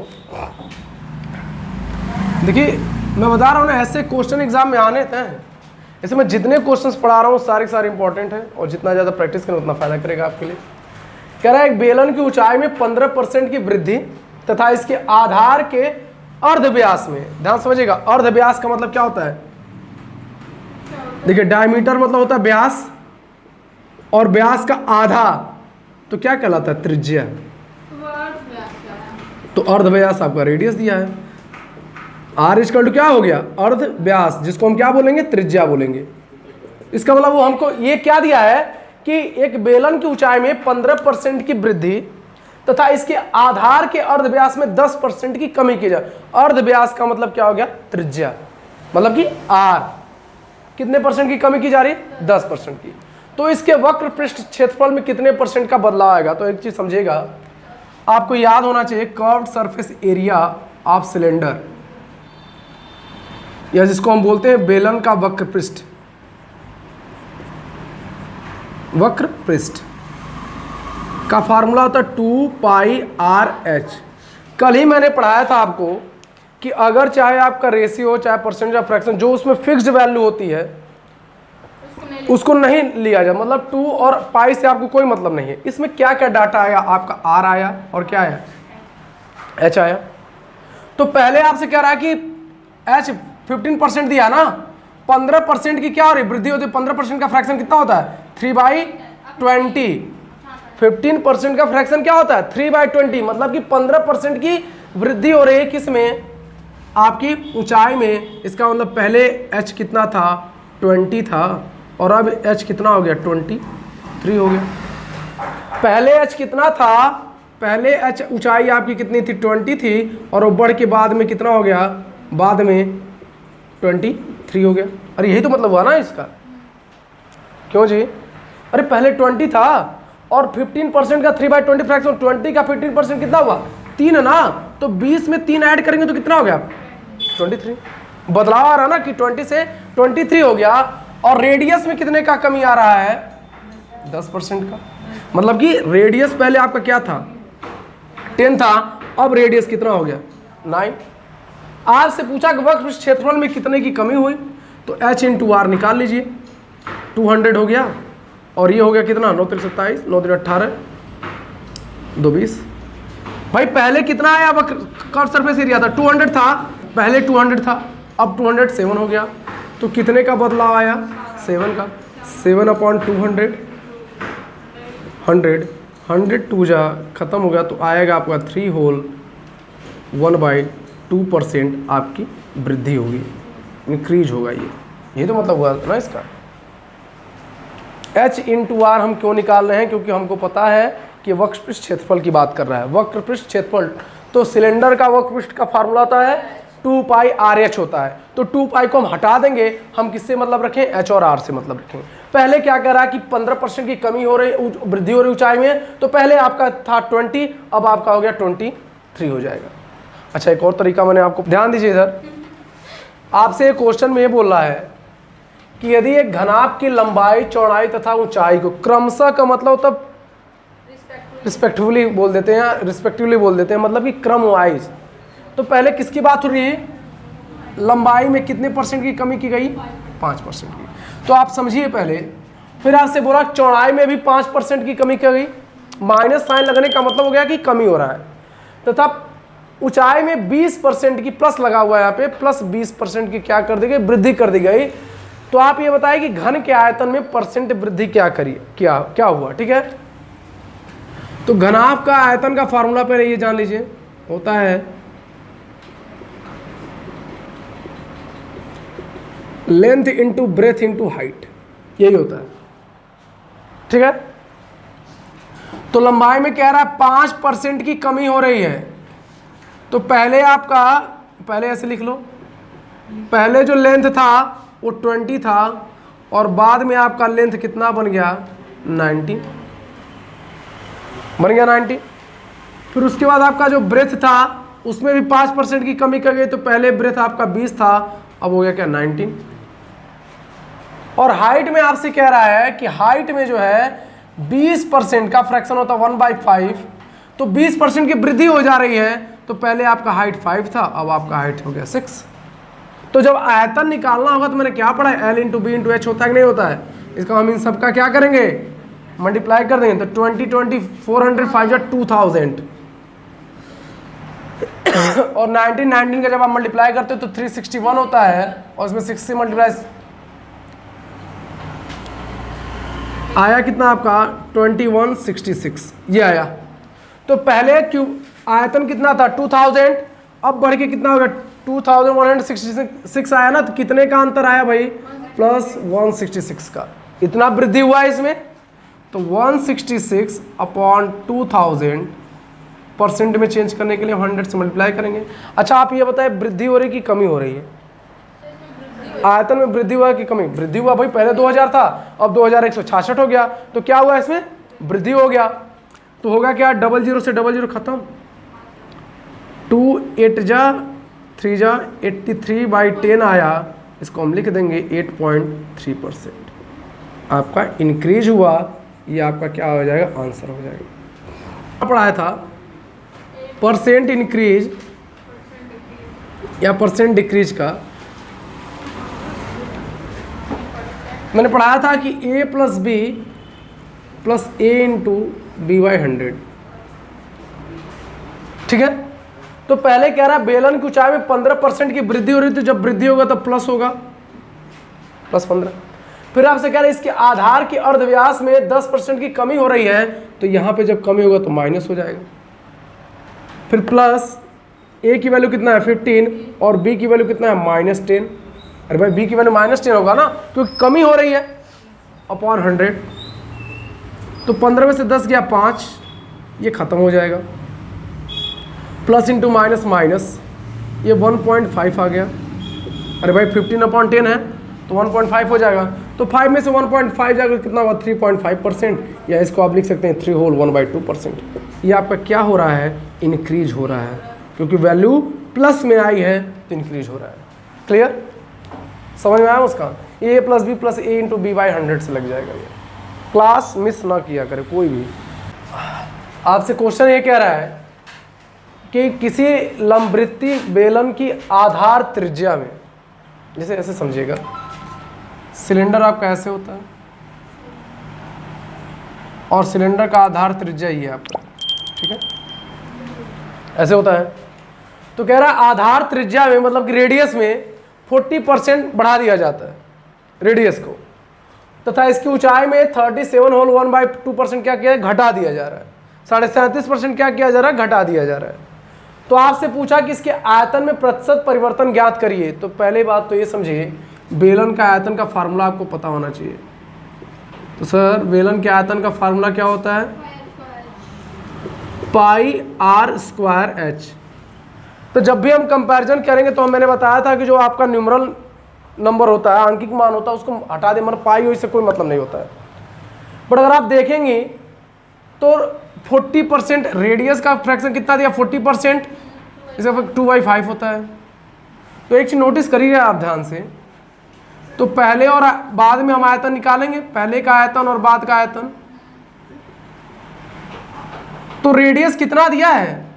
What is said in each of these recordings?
को। देखिए मैं बता रहा हूँ ना, ऐसे क्वेश्चन एग्जाम में आने थे। ऐसे मैं जितने क्वेश्चंस पढ़ा रहा हूँ सारे के सारे इंपॉर्टेंट हैं, और जितना ज़्यादा प्रैक्टिस करें उतना फायदा करेगा आपके लिए। कह रहा है एक बेलन की ऊंचाई में 15% की वृद्धि तथा इसके आधार के अर्धव्यास में, ध्यान समझिएगा, अर्धव्यास का मतलब क्या होता है? देखिए डायमीटर मतलब होता है व्यास, और व्यास का आधा तो क्या कहलाता है? त्रिज्या। तो अर्धव्यास आपका रेडियस दिया है, आर इक्वल टू क्या हो गया? अर्धव्यास, जिसको हम क्या बोलेंगे? त्रिज्या बोलेंगे। इसका मतलब वो हमको ये क्या दिया है कि एक बेलन की ऊंचाई में 15% की वृद्धि तथा इसके आधार के अर्धव्यास में 10% की कमी की जाए। अर्धव्यास का मतलब क्या हो गया? त्रिज्या, मतलब कि आर। कितने परसेंट की कमी की जा रही है? 10% की। तो इसके वक्र पृष्ठ क्षेत्रफल में कितने परसेंट का बदलाव आएगा? तो एक चीज समझिएगा, आपको याद होना चाहिए, curved surface area of cylinder, या जिसको हम बोलते हैं बेलन का वक्र पृष्ठ, वक्र पृष्ठ का फार्मूला होता है 2πr/h। कल ही मैंने पढ़ाया था आपको कि अगर चाहे आपका रेशियो, चाहे परसेंटेज या फ्रैक्शन, जो उसमें फिक्स्ड वैल्यू होती है उसको नहीं लिया जाए। मतलब 2 और पाई से आपको कोई मतलब नहीं है। इसमें क्या क्या डाटा आया? आपका r आया और क्या आया? h आया। तो पहले आपसे कह रहा है कि h 15% दिया ना, 15% की क्या हो रही? वृद्धि होती है। 15% का फ्रैक्शन कितना होता है? 3/20। 15% का फ्रैक्शन क्या होता है? 3/20। मतलब कि 15% की वृद्धि हो रही है किसमें? आपकी ऊंचाई में। इसका मतलब पहले h कितना था? 20 था, और अब h कितना हो गया? 23 हो गया। पहले h कितना था? पहले h ऊंचाई आपकी कितनी थी? 20 थी, और वो बढ़ के बाद में कितना हो गया? बाद में 23 हो गया। अरे यही तो मतलब हुआ ना इसका। क्यों जी? अरे पहले 20 था, और 15% का 3/20 फ्रैक्शन, 20 का 15% कितना हुआ? 3 है ना। तो 20 में 3 ऐड करेंगे तो कितना हो गया? 23। बदलाव आ रहा ना कि 20 से 23 हो गया। और रेडियस में कितने का कमी आ रहा है? 10% का। मतलब कि रेडियस पहले आपका क्या था? 10 था, अब रेडियस कितना हो गया? 9। आज से पूछा कि वक्र क्षेत्रफल में कितने की कमी हुई, तो h × r निकाल लीजिए। 200 हो गया, और ये हो गया कितना? 9 × 27, 9 × 18, 2 20। भाई पहले कितना आया? वक्र कर्व सरफेस एरिया था 200 था, पहले 200 था, अब 207 हो गया। तो कितने का बदलाव आया? 7 का। 7/200, 100 2 जा खत्म हो गया, तो आएगा आपका 3 होल 1/2% आपकी वृद्धि होगी, इंक्रीज होगा। ये तो मतलब हुआ ना इसका। h × r हम क्यों निकाल रहे हैं? क्योंकि हमको पता है कि वक्र पृष्ठ क्षेत्रफल की बात कर रहा है। वक्र पृष्ठ क्षेत्रफल, तो सिलेंडर का वक्र पृष्ठ का फार्मूला होता है 2πr/h होता है। तो 2π को हम हटा देंगे, हम किससे मतलब रखें? h और r से मतलब रखें। पहले क्या कह रहा है कि 15% की कमी हो रही, वृद्धि हो रही ऊंचाई में, तो पहले आपका था 20, अब आपका हो गया 23 हो जाएगा। अच्छा एक और तरीका मैंने आपको, ध्यान दीजिए इधर, आपसे एक क्वेश्चन में ये बोल रहा है कि यदि एक घनाभ की लंबाई, चौड़ाई तथा ऊंचाई को क्रमशः, का मतलब तब रिस्पेक्टिवली बोल देते हैं, मतलब कि क्रम वाइज। तो पहले किसकी बात हो रही है? लंबाई में कितने परसेंट की कमी की गई? 5% की। तो आप समझिए पहले। फिर आपसे बोला चौड़ाई में भी 5% की कमी की गई। माइनस साइन लगने का मतलब हो गया कि कमी हो रहा है। तथा ऊंचाई में 20% की, प्लस लगा हुआ है यहाँ पे, प्लस 20% की क्या कर दी गई? वृद्धि कर दी गई। तो आप ये बताइए कि घन के आयतन में परसेंट वृद्धि क्या हुआ? ठीक है, तो घनाभ का आयतन का फार्मूला पहले ये जान लीजिए, होता है length into breadth into height, यही होता है। ठीक है, तो लंबाई में कह रहा है 5% की कमी हो रही है। तो पहले आपका, पहले ऐसे लिख लो, पहले जो लेंथ था वो 20 था, और बाद में आपका लेंथ कितना बन गया? 90 बन गया, 90। फिर उसके बाद आपका जो ब्रेथ था उसमें भी 5% की कमी कर गई। तो पहले ब्रेथ आपका 20 था, अब हो गया क्या? 19। और हाइट में आपसे कह रहा है कि हाइट में जो है 20% का फ्रैक्शन होता है 1/5, तो 20% की वृद्धि हो जा रही है। तो पहले आपका हाइट 5 था, अब आपका हाइट हो गया 6। तो जब आयतन निकालना होगा तो मैंने क्या पढ़ा है, L into B into H होता है कि नहीं होता है। इसका हम इन सबका क्या करेंगे, मल्टीप्लाई कर देंगे। तो 20 400 5 2000 और 19 का जब आप मल्टीप्लाई करते हो तो 361 होता है, और उसमें 6 से मल्टीप्लाई आया कितना आपका 2166 ये आया। तो पहले क्यूब आयतन कितना था 2000, अब बढ़ के कितना हो गया 2166 आया ना। तो कितने का अंतर आया भाई, प्लस 166 का। इतना वृद्धि हुआ है इसमें। तो 166 अपॉन 2000 परसेंट में चेंज करने के लिए 100 से मल्टीप्लाई करेंगे। अच्छा आप ये बताएं वृद्धि हो रही है कि कमी हो रही है, आयतन में वृद्धि हुआ कि कमी? वृद्धि हुआ भाई, पहले 2000 था अब 2166 हो गया। तो क्या हुआ इसमें, वृद्धि हो गया। तो होगा क्या, 00 से 00 खत्म, 2 8 जा 3 जा 83/10 आया। इसको हम लिख देंगे 8.3% आपका इंक्रीज हुआ। ये आपका क्या हो जाएगा, आंसर हो जाएगा। पढ़ाया था परसेंट इंक्रीज या परसेंट डिक्रीज का, मैंने पढ़ाया था कि a plus B plus A into B/100, ठीक है। तो पहले कह रहा है बेलन की ऊंचाई में 15% की वृद्धि हो रही थी, जब वृद्धि होगा तो प्लस होगा, प्लस 15। फिर आपसे कह रहा है इसके आधार के अर्धव्यास में 10% की कमी हो रही है, तो यहाँ पे जब कमी होगा तो माइनस हो जाएगा। फिर प्लस ए की वैल्यू कितना है 15 और बी की वैल्यू कितना है -10। अरे भाई बी की वैल्यू -10 होगा ना, क्योंकि कमी हो रही है, अपॉन 100। तो 15 में से 10 गया 5, ये खत्म हो जाएगा। प्लस इंटू माइनस माइनस, ये 1.5 आ गया। अरे भाई 15/10 है तो 1.5 हो जाएगा। तो 5 में से 1.5 जाकर कितना हुआ 3.5%, या इसको आप लिख सकते हैं 3 होल 1/2%। ये आपका क्या हो रहा है, इंक्रीज हो रहा है, क्योंकि वैल्यू प्लस में आई है तो इंक्रीज हो रहा है। क्लियर, समझ में आया उसका। a plus B plus A into B/100 से लग जाएगा। ये क्लास मिस ना किया करे कोई भी। आपसे क्वेश्चन ये कह रहा है कि किसी लंबवृत्तीय बेलन की आधार त्रिज्या में, जैसे ऐसे समझिएगा, सिलेंडर आपका ऐसे होता है और सिलेंडर का आधार त्रिज्या ये आपका, ठीक है, ऐसे होता है। तो कह रहा है आधार त्रिज्या में मतलब कि रेडियस में 40% बढ़ा दिया जाता है रेडियस को, तथा इसकी ऊंचाई में 37 होल 1/2% क्या किया है, घटा दिया जा रहा है। 37.5% क्या किया जा रहा है, घटा दिया जा रहा है। तो आपसे पूछा कि इसके आयतन में प्रतिशत परिवर्तन ज्ञात करिए। तो पहले बात तो ये समझिए, बेलन का आयतन का फार्मूला आपको पता होना चाहिए। तो सर बेलन के आयतन का फार्मूला क्या होता है, πr²h। तो जब भी हम कंपैरिजन करेंगे तो मैंने बताया था कि जो आपका न्यूमरल नंबर होता है, आंकिक मान होता है, उसको हटा दे, मतलब पाई इससे कोई मतलब नहीं होता है। बट अगर आप देखेंगे तो 40% रेडियस का फ्रैक्शन कितना दिया 40%, इसका 2/5 होता है। तो एक चीज नोटिस करिए आप ध्यान से, तो पहले और बाद में हम आयतन निकालेंगे, पहले का आयतन और बाद का आयतन। तो रेडियस कितना दिया है,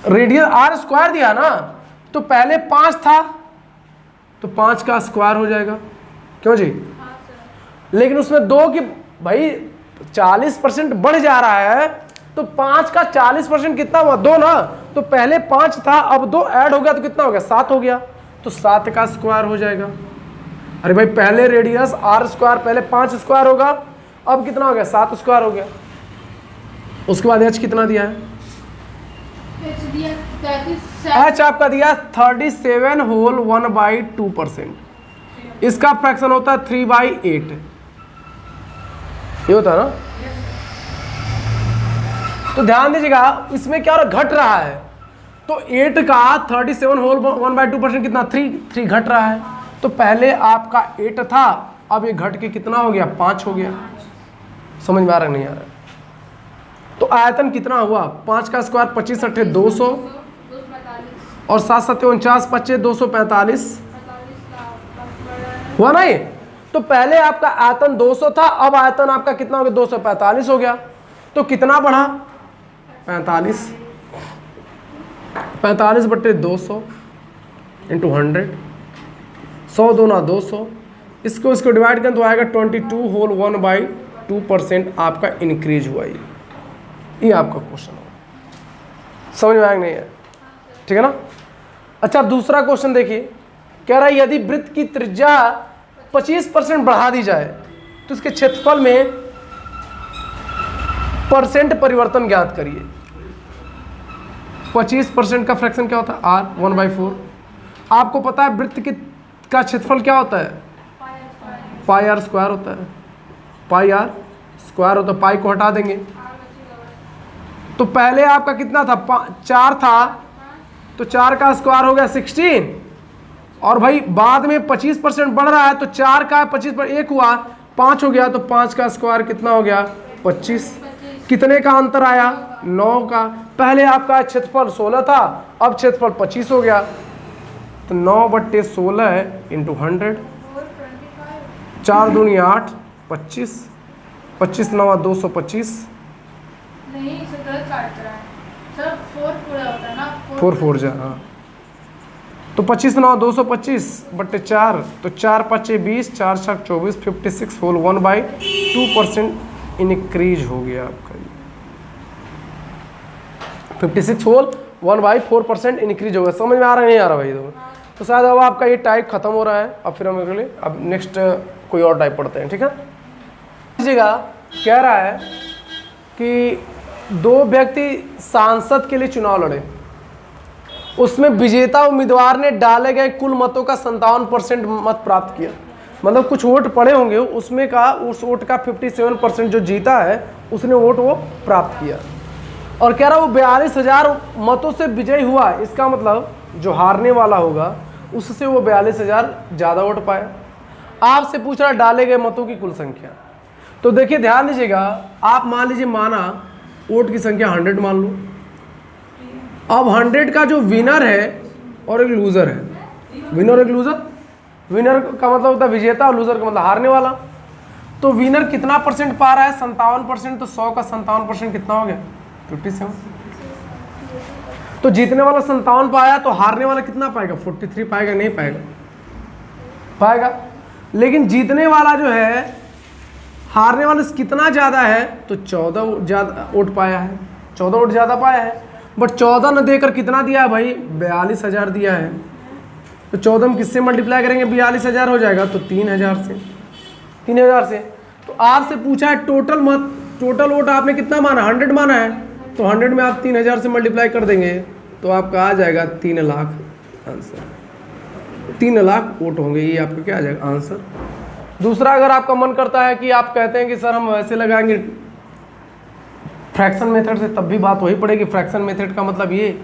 रेडियस r² दिया ना, तो पहले 5 था तो 5 का स्क्वायर हो जाएगा, क्यों जी। लेकिन उसमें 2 की भाई 40% बढ़ जा रहा है, तो 5 का 40% कितना हुआ 2 ना। तो पहले 5 था, अब 2 ऐड हो गया तो कितना हो गया 7 हो गया, तो 7 का स्क्वायर हो जाएगा। अरे भाई पहले रेडियस r² पहले 5 स्क्वायर होगा, अब कितना हो गया 7 स्क्वायर हो गया। उसके बाद h कितना दिया है, h आपका दिया 37 होल 1/2%। इसका फ्रैक्शन होता है 3/8, ये होता है ना। तो ध्यान दीजिएगा इसमें क्या हो रहा, घट रहा है। तो 8 का 37 होल 1/2% कितना 3 घट रहा है। तो पहले आपका 8 था, अब ये घट के कितना हो गया 5 हो गया। समझ में आ रहा नहीं आ रहा। तो आयतन कितना हुआ, 5 का स्क्वायर 25 8 200 और 7 7 49 25 245 हुआ ना ये। तो पहले आपका आयतन 200 था, अब आयतन आपका कितना हो गया 245 हो गया। तो कितना बढ़ा 45। 45/200 इंटू 100, 100 दूना 200, इसको डिवाइड करें तो आएगा 22 होल 1/2% आपका इंक्रीज हुआ। ये आपका क्वेश्चन होगा। समझ में आएगा नहीं है? ठीक है ना। अच्छा दूसरा क्वेश्चन देखिए, कह रहा है यदि वृत्त की त्रिज्या 25% बढ़ा दी जाए तो इसके क्षेत्रफल में परसेंट परिवर्तन ज्ञात करिए। 25% का फ्रैक्शन क्या होता है? r 1/4। आपको पता है वृत्त का क्षेत्रफल क्या होता है? पाई r स्क्वायर होता है। पाई r स्क्वायर होता है, पाई को हटा देंगे तो पहले आपका कितना था? 4 था, तो 4 का स्क्वायर हो गया 16, और भाई बाद में 25% बढ़ रहा है तो 4 का 25 पर 1 हुआ, 5 हो गया, तो 5 का स्क्वायर कितना हो गया? 25। कितने का अंतर आया? 9 का। पहले आपका क्षेत्रफल 16 था, अब क्षेत्रफल 25 हो गया, तो 9/16 इंटू 100, 4 दूनी 8, 25, 25 9 225, नहीं इसे गलत काट रहा है सर, 4 पूरा होता है ना, 4 4 जा, हाँ, तो 25 9 225/4, तो 4 5 20, 4 6 24, 56 होल 1/2% इंक्रीज हो गया आपका। 56 होल 1/4% इंक्रीज हो गया। समझ में आ रहा है नहीं आ रहा भाई? तो शायद अब आपका ये टाइप खत्म हो रहा है, अब फिर हम अगले अब नेक्स्ट कोई और टाइप पढ़ते हैं। ठीक है, लीजिएगा, कह रहा है कि 2 व्यक्ति सांसद के लिए चुनाव लड़े, उसमें विजेता उम्मीदवार ने डाले गए कुल मतों का 57% मत प्राप्त किया। मतलब कुछ वोट पड़े होंगे, उसमें का उस वोट का 57% जो जीता है उसने वोट वो प्राप्त किया, और कह रहा वो 42,000 मतों से विजयी हुआ। इसका मतलब जो हारने वाला होगा उससे वो 42,000 ज़्यादा वोट पाए। आपसे पूछ रहा डाले गए मतों की कुल संख्या। तो देखिए ध्यान दीजिएगा, आप मान लीजिए माना वोट की संख्या 100 मान लो। अब 100 का जो विनर है और एक लूज़र है, विनर और एक लूज़र, विनर का मतलब होता है विजेता और लूज़र का मतलब हारने वाला। तो विनर कितना परसेंट पा रहा है? 57%। तो 100 का 57% कितना हो गया? 57। तो जीतने वाला 57 पाया, तो हारने वाला कितना पाएगा? 43 पाएगा? नहीं पाएगा? पाएगा। लेकिन जीतने वाला जो है हारने वाले से कितना ज़्यादा है? तो 14 ज़्यादा वोट पाया है, 14 वोट ज़्यादा पाया है। बट 14 न देकर कितना दिया है भाई? 42,000 दिया है। तो 14 हम किससे मल्टीप्लाई करेंगे? 42,000 हो जाएगा, तो 3,000 से, 3,000 से। तो आपसे पूछा है टोटल मत, टोटल वोट आपने कितना माना? 100 माना है, तो 100 में आप 3,000 से मल्टीप्लाई कर देंगे तो आपका आ जाएगा 3 लाख आंसर। 3 लाख वोट होंगे, ये आपका क्या आ जाएगा आंसर। दूसरा, अगर आपका मन करता है कि आप कहते हैं कि सर हम वैसे लगाएंगे फ्रैक्शन मेथड से, तब भी बात वही पड़ेगी। फ्रैक्शन मेथड का मतलब ये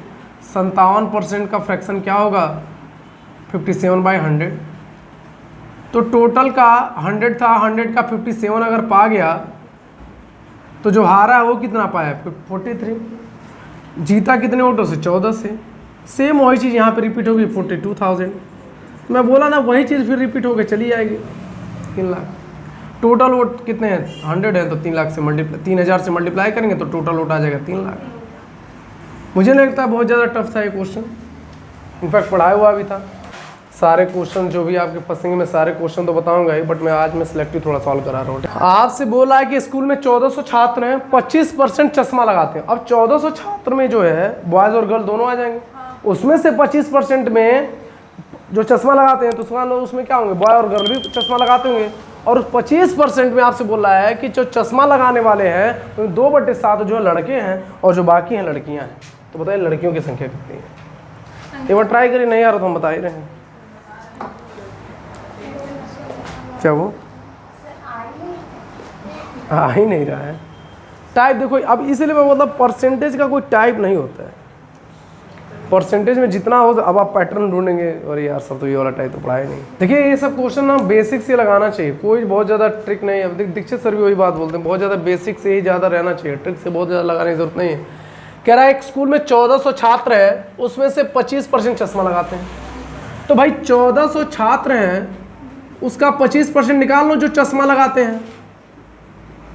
57% का फ्रैक्शन क्या होगा? 57/100। तो टोटल का 100 था, 100 का 57 अगर पा गया तो जो हारा है वो कितना पाया? 43। जीता कितने वोटों से? 14 से। सेम वही चीज़ यहाँ पे रिपीट होगी, 42,000। मैं बोला ना वही चीज़ फिर रिपीट होकर चली जाएगी। 3 लाख टोटल वोट कितने हैं? 100 है, तो 3 लाख से मल्टीप्लाई, 3,000 से मल्टीप्लाई करेंगे तो टोटल वोट आ जाएगा 3 लाख। मुझे नहीं लगता बहुत ज़्यादा टफ था ये क्वेश्चन, इनफैक्ट पढ़ाया हुआ भी था। सारे क्वेश्चन जो भी आपके फंसेंगे, मैं सारे क्वेश्चन तो बताऊंगा ही, बट मैं आज मैं सिलेक्टिव थोड़ा सॉल्व करा रहा हूँ। आपसे बोला है कि स्कूल में 1400 छात्र हैं, 25% चश्मा लगाते हैं। अब 1400 छात्र में जो है बॉयज़ और गर्ल दोनों आ जाएंगे, उसमें से 25% में जो चश्मा लगाते हैं तो उसमें क्या होंगे? बॉय और गर्ल भी चश्मा लगाते होंगे। और उस 25% में आपसे बोल रहा है कि जो चश्मा लगाने वाले हैं तो 2/7 जो लड़के हैं और जो बाकी हैं लड़कियां हैं। तो बताइए लड़कियों की संख्या कितनी है? एक बार ट्राई करिए, नहीं आ रहा तो हम बता ही रहे हैं। क्या वो आ ही नहीं रहा है टाइप? देखो अब इसीलिए मैं मतलब परसेंटेज का कोई टाइप नहीं होता है। परसेंटेज में जितना हो, अब आप पैटर्न ढूंढेंगे और यार सर तो ये वाला टाइप तो पढ़ाया नहीं। देखिए ये सब क्वेश्चन ना बेसिक से लगाना चाहिए, कोई बहुत ज़्यादा ट्रिक नहीं है। दीक्षित सर भी वही बात बोलते हैं, बहुत ज़्यादा बेसिक से ही ज़्यादा रहना चाहिए, ट्रिक से बहुत ज़्यादा लगाने की जरूरत नहीं है। कह रहा है एक स्कूल में 1400 छात्र है, उसमें से 25% चश्मा लगाते हैं। तो भाई 1400 छात्र हैं, उसका 25% निकाल लो जो चश्मा लगाते हैं।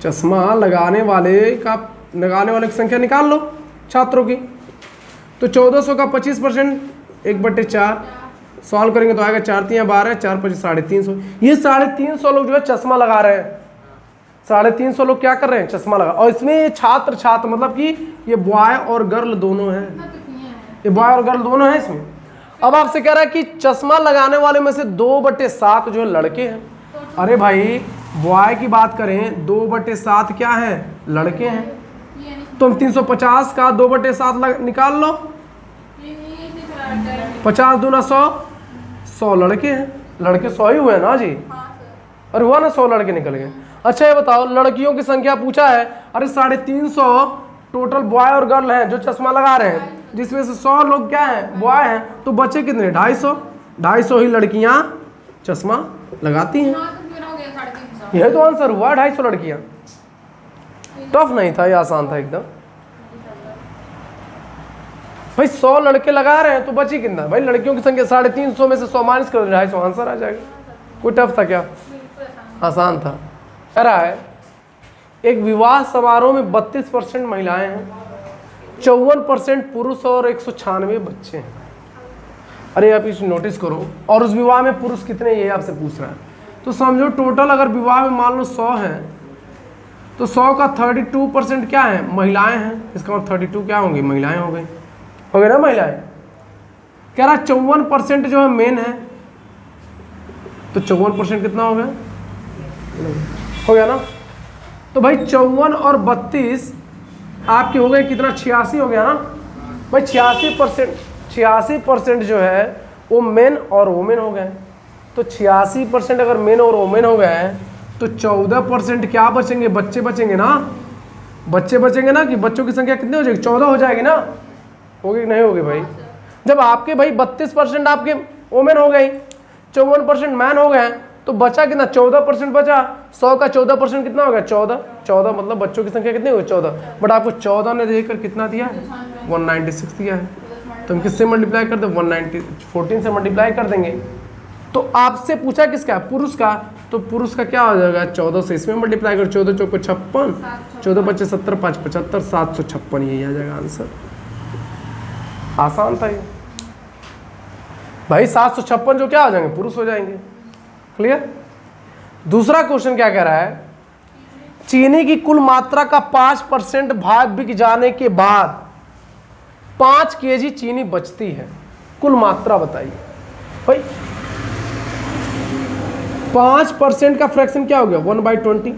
चश्मा लगाने वाले की संख्या निकाल लो छात्रों की। तो 1400 का 25%, 1/4 सॉल्व करेंगे तो आएगा 4 3 12, 4 5 350। ये 350 लोग जो है चश्मा लगा रहे हैं, 350 लोग क्या कर रहे हैं, चश्मा लगा। और इसमें ये छात्र मतलब कि ये बॉय और गर्ल दोनों हैं, ये बॉय और गर्ल दोनों हैं इसमें। अब आपसे कह रहा है कि चश्मा लगाने वाले में से 2/7 जो है लड़के हैं। अरे भाई बॉय की बात करें 2/7 क्या है, लड़के हैं। तुम 350 का 2/7 निकाल लो, 50 दूना 100, 100 लड़के हैं, लड़के 100 ही हुए ना जी। अरे हुआ ना, 100 लड़के निकल गए। अच्छा ये बताओ लड़कियों की संख्या पूछा है, अरे 350 टोटल बॉय और गर्ल हैं जो चश्मा लगा रहे हैं, जिसमें से 100 लोग क्या हैं, बॉय हैं। तो बच्चे कितने, 250 ही लड़कियां चश्मा लगाती हैं। यह तो आंसर हुआ, 250 लड़कियां। टफ नहीं था, ये आसान था एकदम। भाई 100 लड़के लगा रहे हैं तो बची कितना, भाई लड़कियों की संख्या 350 में से 100 माइनस कर 250, आंसर आ जाएगा। कोई टफ था क्या, आसान था। कह रहा है एक विवाह समारोह में 32% महिलाएं हैं, 54% पुरुष और 196 बच्चे हैं। अरे आप इस नोटिस करो, और उस विवाह में पुरुष कितने, ये आपसे पूछ रहा है। तो समझो टोटल अगर विवाह में मान लो 100 हैं, तो 100 का 32% क्या है, महिलाएं हैं। इसका मतलब 32 क्या होंगी, महिलाएं हो गई, हो गए ना महिलाएं। कह रहा 54% जो है मेन है, तो 54% कितना हो गया, हो गया ना। तो भाई 54 और 32 आपके हो गए कितना, 86 हो गया ना भाई। 86% जो है वो मेन और वोमेन हो गए। तो 86% अगर मेन और वोमेन हो गए तो 14% क्या बचेंगे, बच्चे बचेंगे ना, बच्चे बचेंगे ना। कि बच्चों की संख्या कितनी हो जाएगी, 14 हो जाएगी ना, होगी कि नहीं होगी भाई। जब आपके भाई 32% आपके वोमेन हो गई, 54% मैन हो गए, तो बचा कितना, 14% बचा। 100 का 14% कितना हो गया, 14 मतलब बच्चों की संख्या कितनी होगी, 14। बट आपको 14 ने देकर कितना दिया है, 196 दिया है। तो हम किससे मल्टीप्लाई कर दें, 14 से मल्टीप्लाई कर देंगे। तो आपसे पूछा किसका, पुरुष का, तो पुरुष का क्या हो जाएगा, 14 से इसमें मल्टीप्लाई कर, 14 चौको 56, 14 25 70 5 75, 756 यही आ जाएगा आंसर। आसान था ये भाई। 756 जो क्या हो जाएंगे, पुरुष हो जाएंगे। क्लियर। दूसरा क्वेश्चन क्या कह रहा है, चीनी की कुल मात्रा का 5% भाग बिक जाने के बाद 5 kg चीनी बचती है, कुल मात्रा बताइए भाई। 5% का फ्रैक्शन क्या हो गया, 1/20।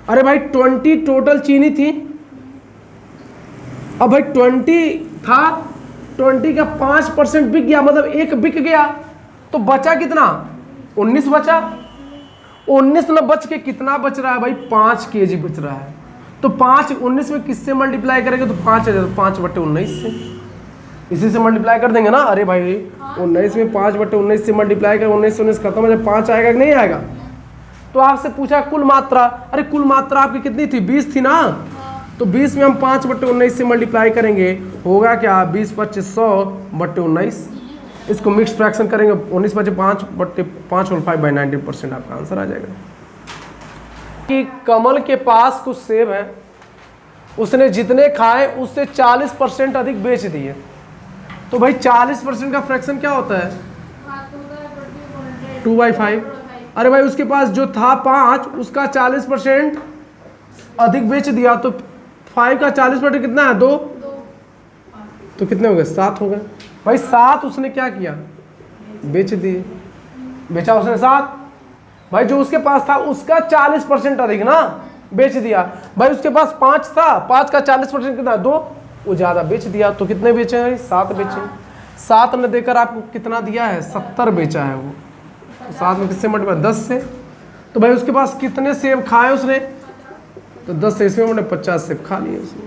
अरे भाई 20 टोटल चीनी थी, अब भाई 20 था, 20 का 5% बिक गया, मतलब 1 बिक गया, तो बचा कितना, 19 बचा। 19 न बच के कितना बच रहा है भाई, 5 kg बच रहा है। तो 5 19 में किससे मल्टीप्लाई करेंगे, तो 5/19 से, इसी से मल्टीप्लाई कर देंगे ना। अरे भाई 19 में 5/19 से मल्टीप्लाई कर, 19 से 19 खत्म हो जाए, 5 आएगा कि नहीं आएगा। तो आपसे पूछा कुल मात्रा, अरे कुल मात्रा आपकी कितनी थी, 20 थी ना। तो 20 में हम 5/19 से मल्टीप्लाई करेंगे, होगा क्या, 20 25 100/19। इसको मिक्स फ्रैक्शन करेंगे, 19 बचे 5/5 और 5/19% आपका आंसर आ जाएगा। कि कमल के पास कुछ सेब हैं, उसने जितने खाए उससे 40% अधिक बेच दिए। तो भाई 40% का फ्रैक्शन क्या होता है, 2/5। अरे भाई उसके पास जो था 5, उसका 40% अधिक बेच दिया, तो 5 का 40% कितना है, 2। तो कितने हो गए, 7 हो गए भाई। 7 उसने क्या किया, बेच दिए, बेचा उसने 7। भाई जो उसके पास था उसका 40% अधिक ना, बेच दिया। भाई उसके पास 5 था, 5 का 40% कितना, 2, वो ज़्यादा बेच दिया। तो कितने बेचे हैं, 7 बेचे। 7 ने देकर आपको कितना दिया है, 70 बेचा है वो। तो 7 में किससे मल्टीप्लाई, 10 से। तो भाई उसके पास कितने सेब खाए उसने, तो 10 से इसमें मैंने 50 सेब खा लिए उसने,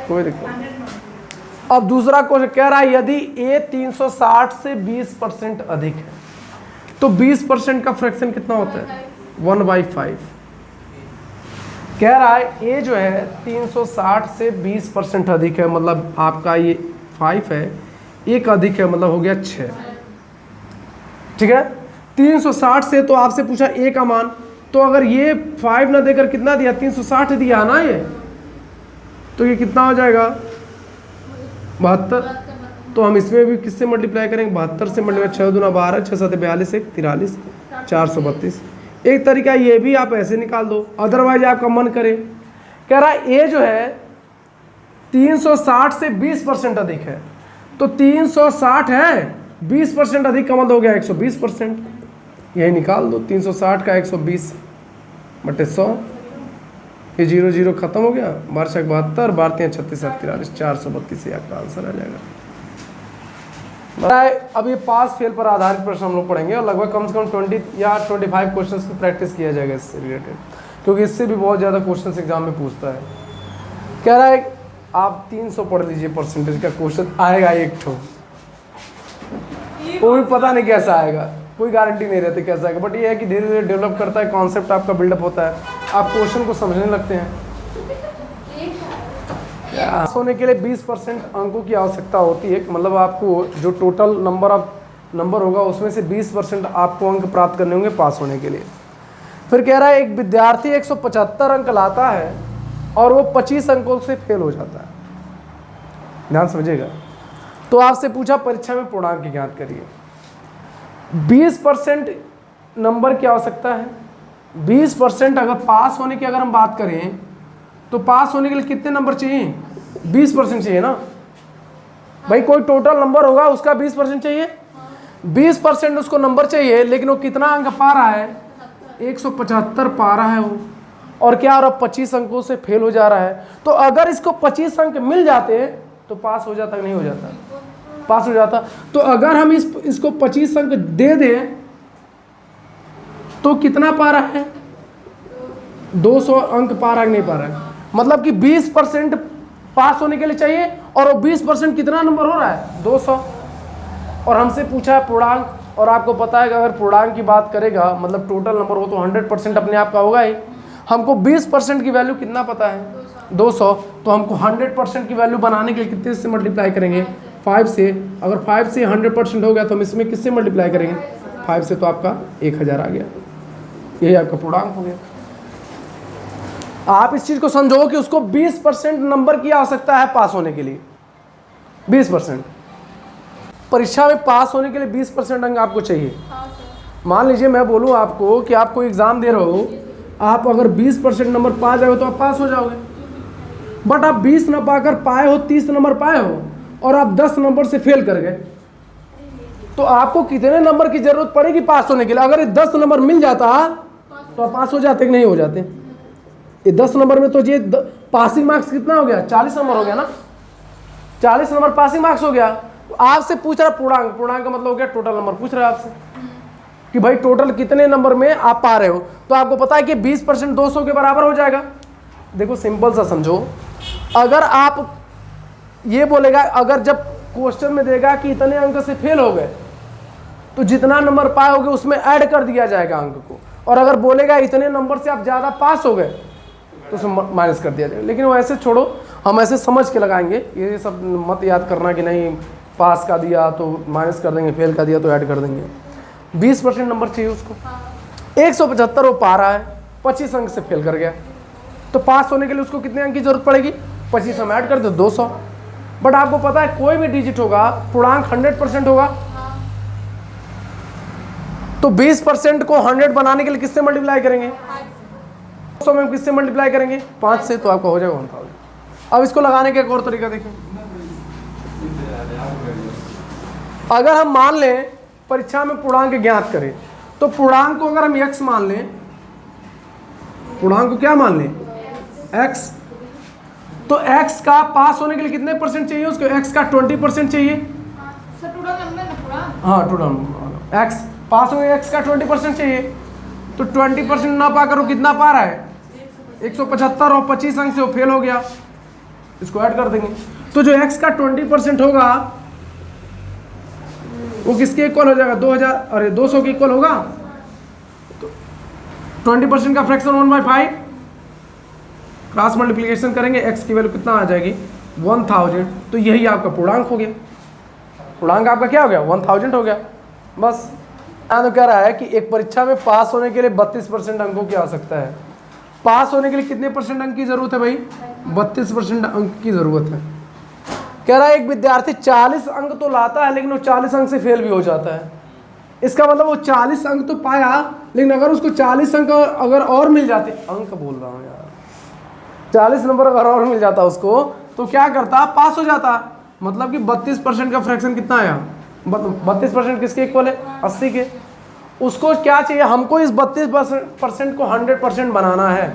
कोई दिक्कत नहीं। अब दूसरा क्वेश्चन कह रहा है यदि A 360 से 20% अधिक है, तो 20% का फ्रैक्शन कितना होता है, 1/5। कह रहा है A जो है 360 से 20% अधिक है, मतलब आपका ये 5 है, 1 अधिक है, मतलब हो गया 6। ठीक है, 360 से, तो आपसे पूछा A का मान, तो अगर ये 5 ना देकर कितना दिया, 360 दिया ना ये, तो ये कितना हो जाएगा, 72। तो हम इसमें भी किससे मल्टीप्लाई करेंगे, 72 से मल्टीप्लाई, 6 दूना 12, 6 7 42, 1 43, 432। एक तरीका ये भी आप ऐसे निकाल दो, अदरवाइज आपका मन करे, कह रहा है ये जो है 360 से 20% अधिक है, तो 360 है 20% अधिक का मतलब हो गया 120%। यही निकाल दो, 360 का 120 बटे 100, ये 0 0 खत्म हो गया, 12 72, 12 36 43, 432 ये आपका आंसर आ जाएगा। अब ये पास फेल पर आधारित प्रश्न हम लोग पढ़ेंगे और लगभग कम से कम 20 या 25 क्वेश्चंस की प्रैक्टिस किया जाएगा इससे रिलेटेड, क्योंकि इससे भी बहुत ज़्यादा क्वेश्चंस एग्जाम में पूछता है। कह रहा है आप 300 पढ़ लीजिए, परसेंटेज का क्वेश्चन आएगा एक ठो, वो भी पता नहीं कैसा आएगा, कोई गारंटी नहीं रहती कैसा आएगा, बट ये है कि धीरे धीरे डेवलप करता है, कॉन्सेप्ट आपका बिल्डअप होता है, आप क्वेश्चन को समझने लगते हैं। पास होने के लिए 20% अंकों की आवश्यकता होती है, मतलब आपको जो टोटल नंबर होगा उसमें से 20% आपको अंक प्राप्त करने होंगे पास होने के लिए। फिर कह रहा है एक विद्यार्थी 175 अंक लाता है और वो 25 अंकों से फेल हो जाता है, ध्यान समझिएगा। तो आपसे पूछा परीक्षा में पूर्णांक ज्ञात करिए, 20% नंबर की आवश्यकता है। 20% अगर पास होने की अगर हम बात करें तो पास होने के लिए कितने नंबर चाहिए, 20% चाहिए ना भाई, कोई टोटल नंबर होगा उसका 20% चाहिए, 20% उसको नंबर चाहिए, लेकिन वो कितना अंक पा रहा है, 175 पा रहा है वो, और क्या और अब 25 अंकों से फेल हो जा रहा है। तो अगर इसको 25 अंक मिल जाते तो पास हो जाता, नहीं हो जाता, पास हो जाता। तो अगर हम इसको 25 अंक दे दें तो कितना पा रहा है, 200 अंक पा रहा है, नहीं पा रहा है, मतलब कि 20% पास होने के लिए चाहिए, और वो 20% कितना नंबर हो रहा है, 200। और हमसे पूछा है पूर्णांक, और आपको पता है कि अगर पूर्णांक की बात करेगा मतलब टोटल नंबर हो तो 100% अपने आप का होगा ही। हमको 20% की वैल्यू कितना पता है, 200, तो हमको 100% की वैल्यू बनाने के लिए कितने से मल्टीप्लाई करेंगे, 5 से। अगर 5 से 100% हो गया तो हम इसमें किससे मल्टीप्लाई करेंगे, 5 से, तो आपका 1000 आ गया, यही आपका पूर्णांक हो गया। आप इस चीज को समझो कि उसको 20% नंबर की आवश्यकता है पास होने के लिए, 20%। परीक्षा में पास होने के लिए 20% अंक आपको चाहिए। मान लीजिए मैं बोलूं आपको कि आप कोई एग्जाम दे रहे हो, आप अगर 20% नंबर पा जाओगे तो आप पास हो जाओगे, बट आप 20 ना पाकर पाए हो, 30 नंबर पाए हो और आप 10 नंबर से फेल कर गए, तो आपको कितने नंबर की जरूरत पड़ेगी पास होने के लिए। अगर ये 10 नंबर मिल जाता तो आप पास हो जाते कि नहीं हो जाते। ये 10 नंबर में तो ये पासिंग मार्क्स कितना हो गया, 40 नंबर हो गया ना, 40 नंबर पासिंग मार्क्स हो गया। तो आपसे पूछ रहा पूर्णांक, पूर्णांक का मतलब हो गया टोटल नंबर पूछ रहा है आपसे कि भाई टोटल कितने नंबर में आप पा रहे हो। तो आपको पता है कि 20% 200 के बराबर हो जाएगा। देखो सिंपल सा समझो, अगर आप ये बोलेगा, अगर जब क्वेश्चन में देगा कि इतने अंक से फेल हो गए तो जितना नंबर पाए होगे उसमें ऐड कर दिया जाएगा अंक को, और अगर बोलेगा इतने नंबर से आप ज़्यादा पास हो गए तो उसमें माइनस कर दिया जाएगा। लेकिन वो ऐसे छोड़ो, हम ऐसे समझ के लगाएंगे, ये सब मत याद करना कि नहीं पास का दिया तो माइनस कर देंगे, फेल का दिया तो ऐड कर देंगे। 20% नंबर चाहिए उसको, 175 वो पा रहा है, 25 अंक से फेल कर गया, तो पास होने के लिए उसको कितने अंक की जरूरत पड़ेगी, 25 हम ऐड कर दो 200। बट आपको पता है कोई भी डिजिट होगा पूर्णांक 100% होगा, तो 20% को 100 बनाने के लिए किससे मल्टीप्लाई करेंगे, 200 में किससे मल्टीप्लाई करेंगे, 5 से, तो आपका हो जाएगा 1000। अब इसको लगाने का एक और तरीका देखिए, अगर हम मान लें परीक्षा में पूर्णांक ज्ञात करें, तो पूर्णांक को अगर हम x मान लें, पूर्णांक को क्या मान लें, x, तो x का पास होने के लिए कितने परसेंट चाहिए उसको, x का 20% चाहिए। हाँ टोटल x पास होने x का 20% चाहिए, तो 20% ना पाकर वो कितना पा रहा है, 175, और 25 अंक से वो फेल हो गया, इसको ऐड कर देंगे। तो जो x का 20% होगा वो किसके इक्वल हो जाएगा, 200 के इक्वल होगा। तो 20% का फ्रैक्शन 1/5, क्रॉस मल्टीप्लिकेशन करेंगे, x की वैल्यू कितना आ जाएगी, 1000। तो यही आपका पूर्णांक हो गया, पूर्णांक आपका क्या हो गया, 1000 हो गया। बस तो कह रहा है कि एक परीक्षा में पास होने के लिए 32% अंकों की आवश्यकता है। पास होने के लिए कितने परसेंट अंक की जरूरत है भाई, 32% अंक की जरूरत है। कह रहा है एक विद्यार्थी 40 अंक तो लाता है लेकिन वो 40 अंक से फेल भी हो जाता है। इसका मतलब वो 40 अंक तो पाया, लेकिन अगर उसको 40 अंक अगर और मिल जाते, अंक बोल रहा हूँ यार, 40 नंबर अगर और मिल जाता उसको तो क्या करता, पास हो जाता। मतलब कि 32% का फ्रैक्शन कितना आया, 32% किसके इक्वल है, 80 के। उसको क्या चाहिए, हमको इस 32% को 100% बनाना है।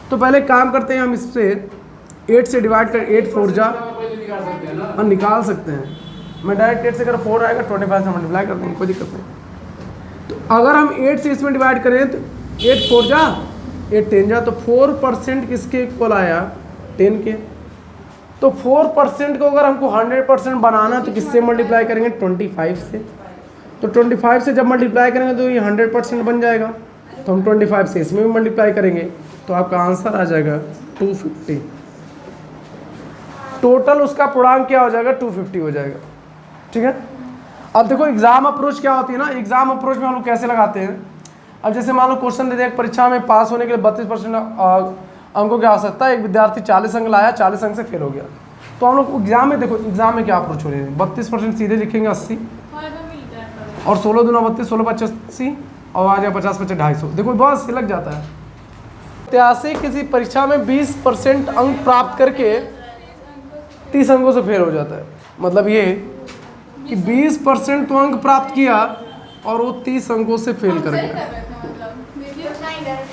तो पहले काम करते हैं, हम इससे 8 से डिवाइड कर, 8 4 जा, हम निकाल सकते हैं। मैं डायरेक्ट 8 से अगर 4 आएगा 25 से मल्टीप्लाई कर देंगे, कोई दिक्कत नहीं। तो अगर हम 8 से इसमें डिवाइड करें तो 8 4 जा, 8 10 जा, तो 4% किसके इक्वल आया, 10 के। तो 4% को अगर हमको 100% बनाना तो किससे मल्टीप्लाई करेंगे, 25 से। तो 25 से जब मल्टीप्लाई करेंगे तो ये 100% बन जाएगा। तो हम 25 से इसमें भी मल्टीप्लाई करेंगे तो आपका आंसर आ जाएगा 250। टोटल उसका पूर्णांक क्या हो जाएगा, 250 हो जाएगा। ठीक है। अब देखो एग्जाम अप्रोच क्या होती है ना, एग्जाम अप्रोच में हम लोग कैसे लगाते हैं। अब जैसे मान लो क्वेश्चन दे दिया, परीक्षा में पास होने के लिए 32% अंकों की आवश्यकता है, एक विद्यार्थी 40 अंक लाया, 40 अंक से फेल हो गया। तो हम लोग एग्जाम में देखो, एग्जाम में क्या अप्रोच हो रही है, 32% सीधे लिखेंगे 80 और 16 दूना 32, 16 25 80 और आ गया 50 50 250। देखो बहुत लग जाता है। प्रत्याशी किसी परीक्षा में 20% अंक प्राप्त करके 30 अंकों से फेल हो जाता है। मतलब ये कि 20% तो अंक प्राप्त किया और वो 30 अंकों से फेल कर गया।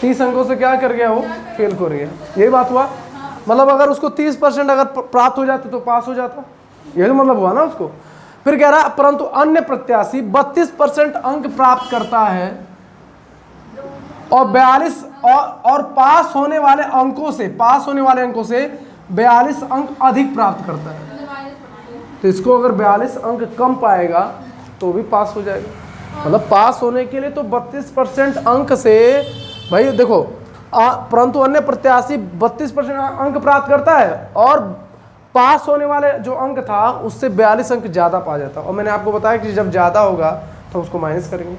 30 अंकों से क्या कर गया, वो फेल कर गया। यही बात हुआ। मतलब अगर उसको 30% अगर प्राप्त हो जाते तो पास हो जाता, यही तो मतलब हुआ ना उसको। फिर कह रहा परंतु अन्य प्रत्याशी 32% अंक प्राप्त करता है और 42 और पास होने वाले अंकों से 42 अंक अधिक प्राप्त करता है। तो इसको अगर 42 अंक कम पाएगा तो भी पास हो जाएगा। मतलब पास होने के लिए तो 32% अंक से, भाई देखो, परंतु अन्य प्रत्याशी 32% अंक प्राप्त करता है और पास होने वाले जो अंक था उससे 42 अंक ज़्यादा पा जाता। और मैंने आपको बताया कि जब ज़्यादा होगा तो उसको माइनस करेंगे।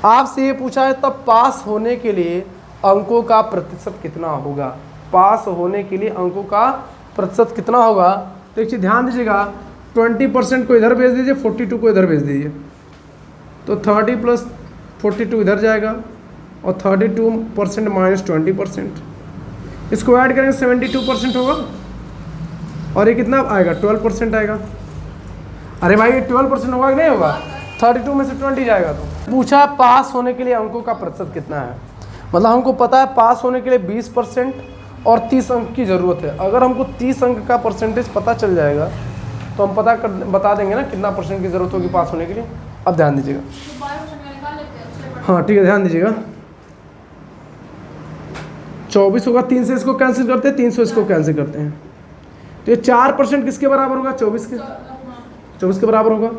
आपसे ये पूछा है तब पास होने के लिए अंकों का प्रतिशत कितना होगा, पास होने के लिए अंकों का प्रतिशत कितना होगा। तो एक चीज़ ध्यान दीजिएगा, 20% को इधर भेज दीजिए, 42 को इधर भेज दीजिए, तो 30 प्लस 42 इधर जाएगा और 32% माइनस 20%, इसको ऐड करेंगे 72% होगा और ये कितना आएगा, 12% आएगा। अरे भाई ये 12% होगा कि नहीं होगा, 32 में से 20 जाएगा। तो पूछा पास होने के लिए अंकों का प्रतिशत कितना है। मतलब हमको पता है पास होने के लिए 20% और 30 अंक की ज़रूरत है। अगर हमको 30 अंक का परसेंटेज पता चल जाएगा तो हम बता देंगे ना कितना परसेंट की ज़रूरत होगी पास होने के लिए। अब ध्यान दीजिएगा, हाँ ठीक है, ध्यान दीजिएगा। 24 होगा, 3 से इसको कैंसिल करते हैं, 300 इसको कैंसिल करते हैं, तो ये 4% किसके बराबर होगा, 24 के बराबर होगा।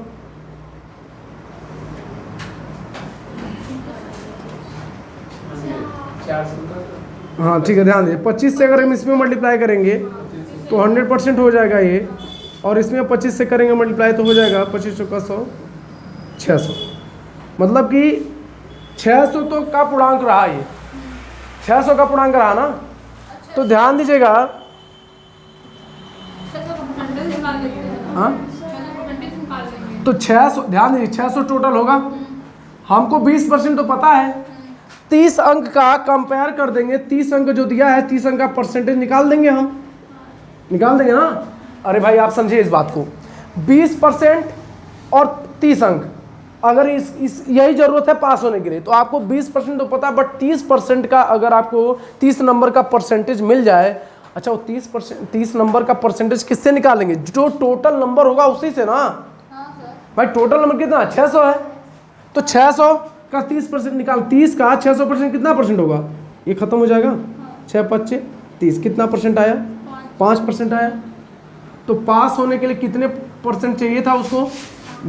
हाँ ठीक है, ध्यान दीजिए। 25 से अगर हम इसमें मल्टीप्लाई करेंगे तो 100% हो जाएगा ये, और इसमें 25 से करेंगे मल्टीप्लाई तो हो जाएगा 25 का 100, 600। मतलब कि 600 तो का पूर्णांक रहा, ये 600 का पूर्णांक रहा ना। तो ध्यान दीजिएगा, हाँ तो 600, ध्यान दीजिए 600 टोटल होगा। हमको 20% तो पता है, 30 अंक का कंपेयर कर देंगे, 30 अंक जो दिया है 30 अंक का परसेंटेज निकाल देंगे, हम निकाल देंगे ना। अरे भाई आप समझिए इस बात को, 20% और 30 अंक, अगर इस यही ज़रूरत है पास होने के लिए, तो आपको 20% तो पता है, बट 30% का अगर आपको 30 नंबर का परसेंटेज मिल जाए, अच्छा वो 30 नंबर का परसेंटेज किससे निकालेंगे, जो टोटल नंबर होगा उसी से ना। भाई टोटल नंबर कितना, 600 है, तो 600 का 30% निकाल, 30 का 600% कितना परसेंट होगा, ये खत्म हो जाएगा। 6 5 30, कितना परसेंट आया, 5% आया। तो पास होने के लिए कितने परसेंट चाहिए था उसको,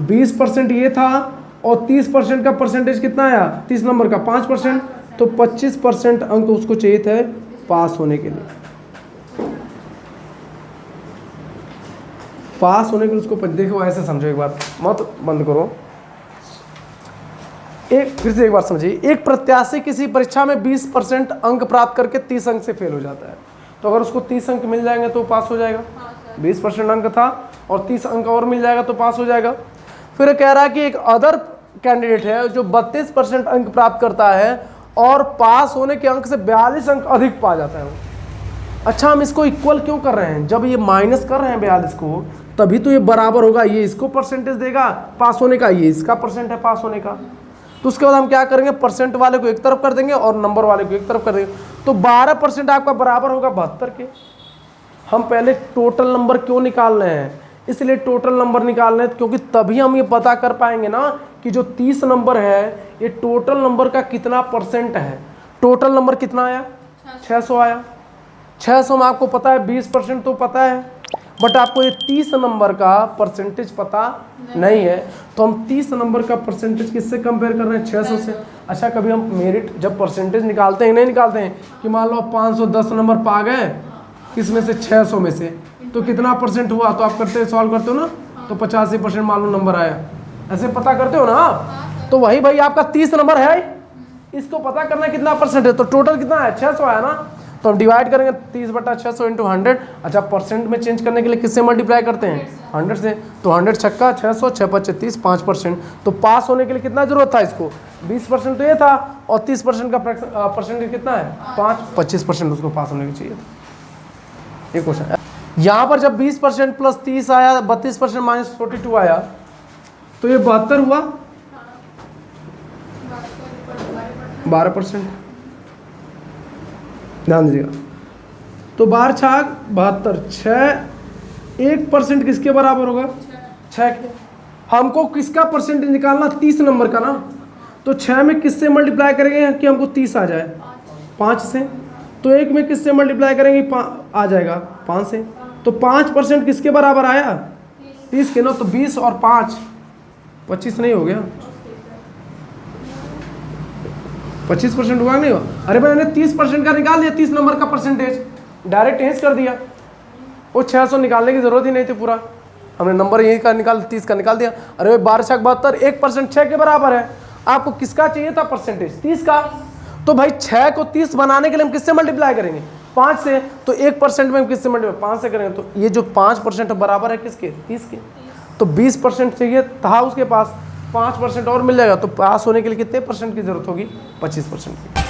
20% ये था, और 30% का परसेंटेज कितना आया, 30 नंबर का 5%, तो 25% अंक उसको चाहिए थे पास होने के लिए। पास होने के लिए उसको देखो ऐसे समझो, एक बार मत बंद करो, फिर से एक बार समझिए। एक प्रत्याशी किसी परीक्षा में 20% अंक प्राप्त करके 30 अंक से फेल हो जाता है, तो अगर उसको 30 अंक मिल जाएंगे तो पास हो जाएगा। 20% अंक था और 30 अंक और मिल जाएगा तो पास हो जाएगा। फिर कह रहा है कि एक अदर कैंडिडेट है जो 32% अंक प्राप्त करता है और पास होने के अंक से 42 अंक अधिक पा जाता है वो। अच्छा, हम इसको इक्वल क्यों कर रहे हैं? जब ये माइनस कर रहे हैं 42 को, तभी तो ये बराबर होगा। ये इसको परसेंटेज देगा पास होने का, ये इसका परसेंट है पास होने का। तो उसके बाद हम क्या करेंगे, परसेंट वाले को एक तरफ कर देंगे और नंबर वाले को एक तरफ कर देंगे। तो 12% आपका बराबर होगा 72 के। हम पहले टोटल नंबर क्यों निकाल रहे हैं? इसलिए टोटल नंबर निकाल रहे हैं क्योंकि तभी हम ये पता कर पाएंगे ना कि जो 30 नंबर है ये टोटल नंबर का कितना परसेंट है। टोटल नंबर कितना आया? 600 आया। 600 में आपको पता है 20% तो पता है, बट आपको ये 30 नंबर का परसेंटेज पता नहीं है। तो हम 30 नंबर का परसेंटेज किससे कंपेयर कर रहे हैं? 600 से। अच्छा, कभी हम मेरिट जब परसेंटेज निकालते हैं, नहीं निकालते हैं कि मान लो 510 नंबर पा गए किसमें से? 600 में से, तो कितना परसेंट हुआ? तो आप करते सॉल्व करते हो ना, तो 85% मान लो नंबर आया। ऐसे पता करते हो ना। तो वही भाई आपका 30 नंबर है, इसको पता करना है कितना परसेंट है। तो टोटल कितना है? 600 आया ना। तो हम डिवाइड करेंगे 30/600 × 100। अच्छा, परसेंट में चेंज करने के लिए किससे मल्टीप्लाई करते हैं? 100 से। तो 100 छक्का 600, 6 5 30, 5%। तो पास होने के लिए कितना जरूरत था इसको? 20% तो ये था और 30% का परसेंटेज कितना है? 5, 25% उसको पास होने के चाहिए था। ये क्वेश्चन यहाँ पर जब 20% प्लस 30 आया, 32% माइनस 42 आया, तो ये 72 हुआ 12%। ध्यान दीजिएगा। तो 12 छाक 72, 6 1% किसके बराबर होगा? 6 के। हमको किसका परसेंटेज निकालना? 30 नंबर का ना। तो 6 में किससे मल्टीप्लाई करेंगे कि हमको 30 आ जाए? 5 से। तो 1 में किससे मल्टीप्लाई करेंगे? आ जाएगा 5 से। तो 5% किसके बराबर आया? 30 के ना। तो 20 और 5 25 नहीं हो गया? 25% हुआ नहीं हुआ? अरे मैंने 30% का निकाल लिया, 30 नंबर का परसेंटेज डायरेक्ट यहीं कर दिया। वो 600 निकालने की जरूरत ही नहीं थी, पूरा हमने नंबर यहीं का निकाल 30 का निकाल दिया। अरे भाई 12 छक 72, 1% 6 के बराबर है। आपको किसका चाहिए था परसेंटेज? 30 का। तो भाई 6 को 30 बनाने के लिए हम किससे मल्टीप्लाई करेंगे? 5 से। तो 1% में हम किससे मल्टीप्लाई? 5 से करेंगे। तो ये जो 5% बराबर है किसके? 30 के। तो 20% चाहिए था उसके पास, 5% और मिल जाएगा। तो पास होने के लिए कितने परसेंट की जरूरत होगी? 25% की।